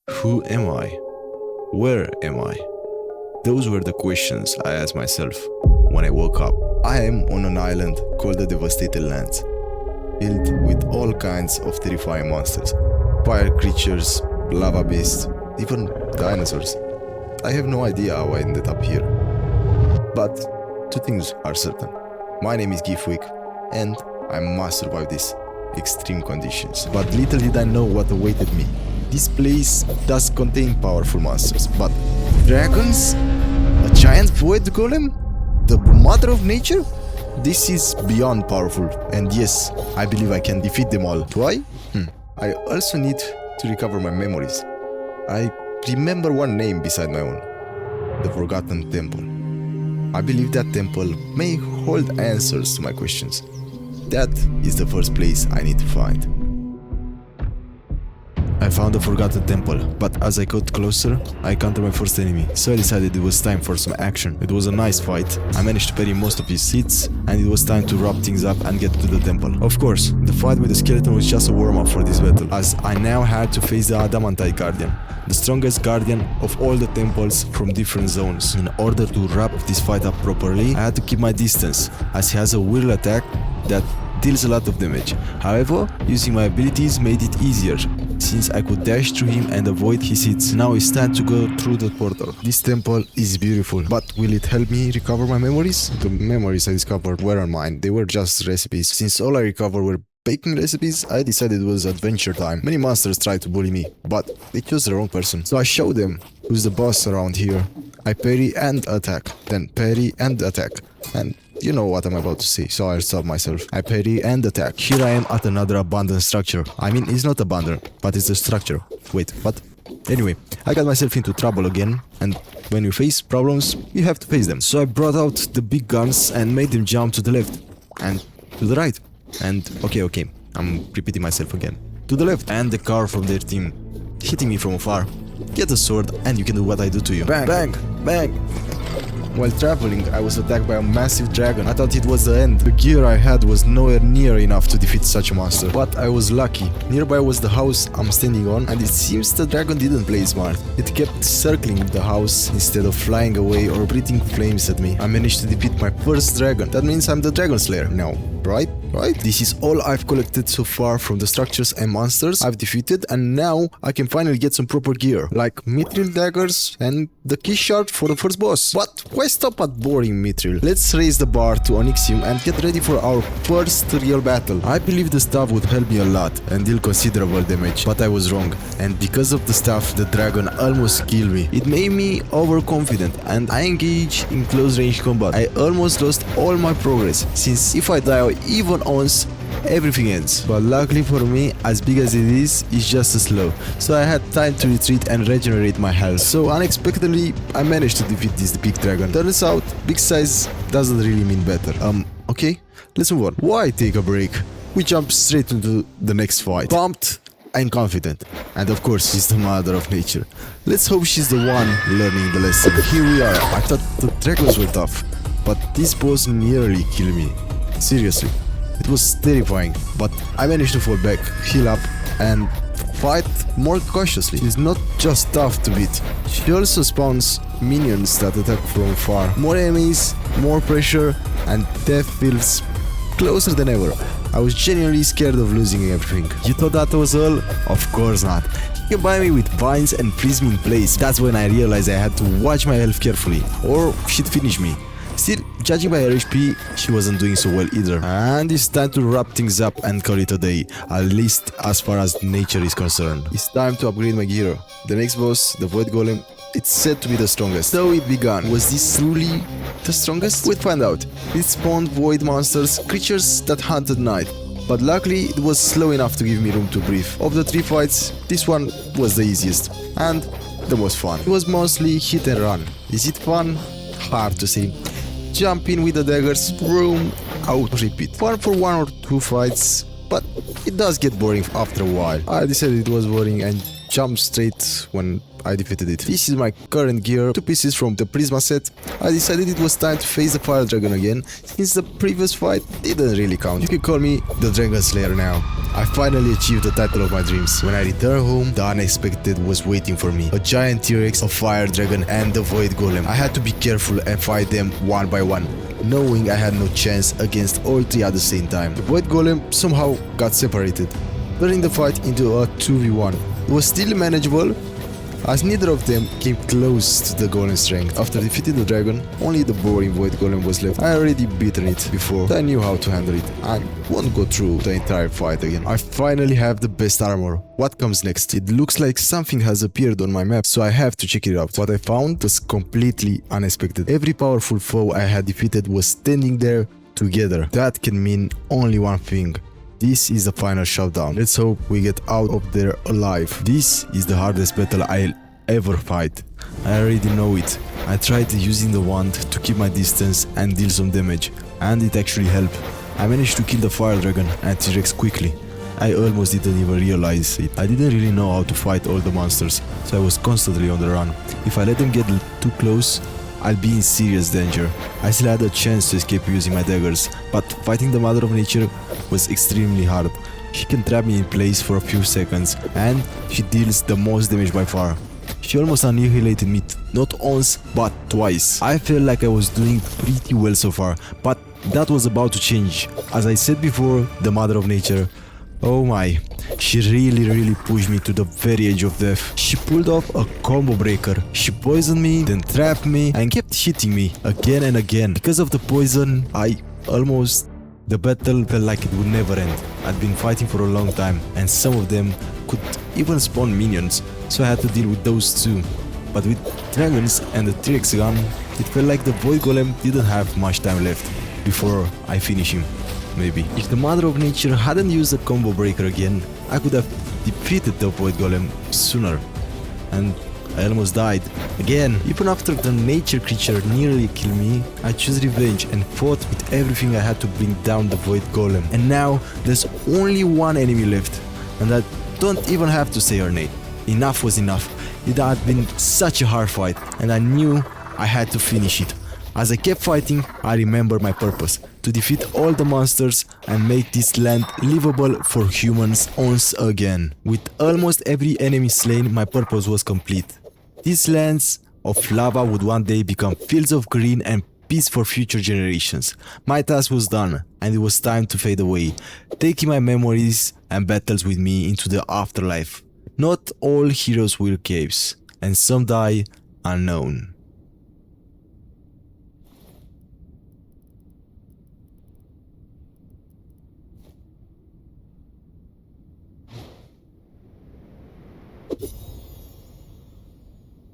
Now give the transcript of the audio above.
Who am I? Where am I? Those were the questions I asked myself when I woke up. I am on an island called the Devastated Lands, filled with all kinds of terrifying monsters. Fire creatures, lava beasts, even dinosaurs. I have no idea how I ended up here. But two things are certain. My name is Gifwick, and I must survive these extreme conditions. But little did I know what awaited me. This place does contain powerful monsters, but dragons? A giant void golem? The mother of nature? This is beyond powerful, and yes, I believe I can defeat them all. Why? I also need to recover my memories. I remember one name beside my own. The Forgotten Temple. I believe that temple may hold answers to my questions. That is the first place I need to find. I found the Forgotten Temple, but as I got closer, I encountered my first enemy, so I decided it was time for some action. It was a nice fight. I managed to parry most of his hits, and it was time to wrap things up and get to the temple. Of course, the fight with the skeleton was just a warm-up for this battle, as I now had to face the Adamantite Guardian, the strongest guardian of all the temples from different zones. In order to wrap this fight up properly, I had to keep my distance, as he has a whirl attack that deals a lot of damage. However, using my abilities made it easier, since I could dash through him and avoid his hits. Now it's time to go through the portal. This temple is beautiful, but will it help me recover my memories? The memories I discovered weren't mine, they were just recipes. Since all I recovered were baking recipes, I decided it was adventure time. Many monsters tried to bully me, but they chose the wrong person. So I showed them who's the boss around here. I parry and attack, then parry and attack, and you know what I'm about to say, so I'll stop myself. I parry and attack. Here I am at another abandoned structure. I mean, it's not abandoned, but it's a structure. Wait, what? Anyway, I got myself into trouble again, and when you face problems, you have to face them. So I brought out the big guns and made them jump to the left, and to the right. And okay, I'm repeating myself again. To the left, and the car from their team, hitting me from afar. Get a sword, and you can do what I do to you. Bang, bang, bang! While traveling, I was attacked by a massive dragon. I thought it was the end. The gear I had was nowhere near enough to defeat such a monster. But I was lucky. Nearby was the house I'm standing on, and it seems the dragon didn't play smart. It kept circling the house instead of flying away or breathing flames at me. I managed to defeat my first dragon. That means I'm the dragon slayer now, right? This is all I've collected so far from the structures and monsters I've defeated, and now I can finally get some proper gear, like mithril daggers and the key shard for the first boss. But why stop at boring mithril? Let's raise the bar to onyxium and get ready for our first real battle. I believe the staff would help me a lot and deal considerable damage, but I was wrong, and because of the staff, the dragon almost killed me. It made me overconfident, and I engaged in close range combat. I almost lost all my progress, since if I die even once, everything ends. But luckily for me, as big as it is, it's just as slow, so I had time to retreat and regenerate my health. So unexpectedly, I managed to defeat this big dragon. Turns out, big size doesn't really mean better. Okay, let's move on. Why take a break? We jump straight into the next fight. Pumped and confident. And of course, she's the mother of nature. Let's hope she's the one learning the lesson. Here we are. I thought the dragons were tough, but this boss nearly killed me. Seriously. It was terrifying, but I managed to fall back, heal up, and fight more cautiously. She's not just tough to beat, she also spawns minions that attack from far. More enemies, more pressure, and death feels closer than ever. I was genuinely scared of losing everything. You thought that was all? Of course not. She can buy me with vines and freeze me in place. That's when I realized I had to watch my health carefully, or she'd finish me. Still, judging by her HP, she wasn't doing so well either. And it's time to wrap things up and call it a day, at least as far as nature is concerned. It's time to upgrade my gear. The next boss, the Void Golem, it's said to be the strongest. So it began. Was this truly the strongest? We'd find out. It spawned void monsters, creatures that hunted night. But luckily, it was slow enough to give me room to breathe. Of the three fights, this one was the easiest and the most fun. It was mostly hit and run. Is it fun? Hard to say. Jump in with the daggers, boom, out, repeat. Fun for one or two fights, but it does get boring after a while. I decided it was boring and jumped straight when I defeated it. This is my current gear, 2 pieces from the Prisma set. I decided it was time to face the fire dragon again, since the previous fight didn't really count. You can call me the Dragon Slayer now. I finally achieved the title of my dreams. When I returned home, the unexpected was waiting for me. A giant T-Rex, a fire dragon, and the void golem. I had to be careful and fight them one by one, knowing I had no chance against all 3 at the same time. The void golem somehow got separated, turning the fight into a 2v1. It was still manageable, as neither of them came close to the golem strength. After defeating the dragon, only the boring void golem was left. I already beaten it before, so I knew how to handle it. I won't go through the entire fight again. I finally have the best armor. What comes next? It looks like something has appeared on my map, so I have to check it out. What I found was completely unexpected. Every powerful foe I had defeated was standing there together. That can mean only one thing. This is the final showdown. Let's hope we get out of there alive. This is the hardest battle I'll ever fight. I already know it. I tried using the wand to keep my distance and deal some damage, and it actually helped. I managed to kill the fire dragon and T-Rex quickly. I almost didn't even realize it. I didn't really know how to fight all the monsters, so I was constantly on the run. If I let them get too close, I'll be in serious danger. I still had a chance to escape using my daggers, but fighting the Mother of Nature was extremely hard. She can trap me in place for a few seconds, and she deals the most damage by far. She almost annihilated me not once but twice. I felt like I was doing pretty well so far, but that was about to change. As I said before, the Mother of Nature, oh my, she really pushed me to the very edge of death. She pulled off a combo breaker. She poisoned me, then trapped me, and kept hitting me again and again. Because of the poison, the battle felt like it would never end. I'd been fighting for a long time, and some of them could even spawn minions, so I had to deal with those too. But with dragons and the T-Rex gun, it felt like the void golem didn't have much time left before I finish him. Maybe. If the Mother of Nature hadn't used a combo breaker again, I could have defeated the void golem sooner. And I almost died. Again, even after the nature creature nearly killed me, I chose revenge and fought with everything I had to bring down the void golem. And now, there's only one enemy left, and I don't even have to say her name. Enough was enough. It had been such a hard fight, and I knew I had to finish it. As I kept fighting, I remembered my purpose: to defeat all the monsters and make this land livable for humans once again. With almost every enemy slain, my purpose was complete. These lands of lava would one day become fields of green and peace for future generations. My task was done, and it was time to fade away, taking my memories and battles with me into the afterlife. Not all heroes wear capes, and some die unknown.